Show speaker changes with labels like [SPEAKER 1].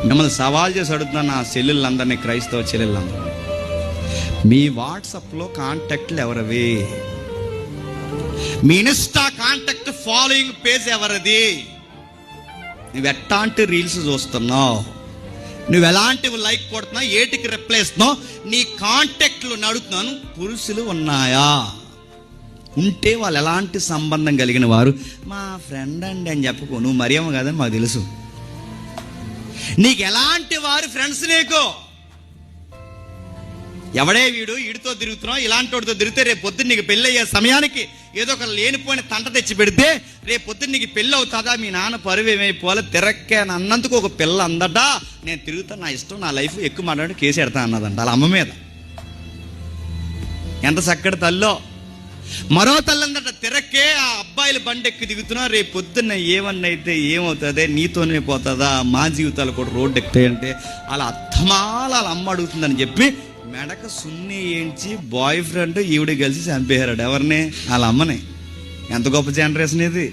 [SPEAKER 1] మిమ్మల్ని సవాల్ చేసి అడుగుతున్నా, నా చెల్లెళ్ళందరినీ, క్రైస్తవ చెల్లెళ్ళందరూ, మీ వాట్సాప్లో కాంటాక్ట్లు ఎవరవి? మీ ఇన్స్టా కాంటాక్ట్ ఫాలోయింగ్ పేజ్ ఎవరిది? నువ్వు ఎట్లాంటి రీల్స్ చూస్తున్నావు, నువ్వు ఎలాంటివి లైక్ కొడుతున్నావు, ఏటికి రిప్లై ఇస్తున్నావు, నీ కాంటాక్ట్లు అడుగుతున్నాను. పురుషులు ఉన్నాయా? ఉంటే వాళ్ళు ఎలాంటి సంబంధం కలిగిన వారు? మా ఫ్రెండ్ అండి అని చెప్పుకో, నువ్వు మరియమ్మ కాదని మాకు తెలుసు. నీకు ఎలాంటి వారు ఫ్రెండ్స్? నీకు ఎవడే వీడు, వీడితో తిరుగుతున్నావు, ఇలాంటి వాడితో తిరిగితే రేపు పొద్దున్న నీకు పెళ్ళి అయ్యే సమయానికి ఏదో ఒక లేనిపోయిన తంట తెచ్చి పెడితే రేపు పొద్దున్న నీకు పెళ్ళి అవుతుందా? మీ నాన్న పరువు ఏమైపోవాలి, తిరక్కాను అన్నందుకు ఒక పిల్ల అందట, నేను తిరుగుతా, నా ఇష్టం, నా లైఫ్, ఎక్కువ మాట్లాడి కేసు ఎడతా అన్నదంట వాళ్ళ అమ్మ మీద. ఎంత చక్కటి తల్లో. మరో తల్లి అందట, తిరక్కే ఆ అబ్బాయిలు బండి ఎక్కి దిగుతున్నా, రేపు పొద్దున్న ఏమన్నా అయితే ఏమవుతుంది, నీతోనే పోతుందా, మా జీవితాలు కూడా రోడ్డు ఎక్కుతాయంటే అలా అత్తమాల వాళ్ళ అమ్మ అడుగుతుందని చెప్పి మెడక సున్ని ఏంచి బాయ్ ఫ్రెండ్ ఈవిడ కలిసి చంపేశాడు. ఎవరిని? వాళ్ళ అమ్మని. ఎంత గొప్ప జనరేషన్ ఇది.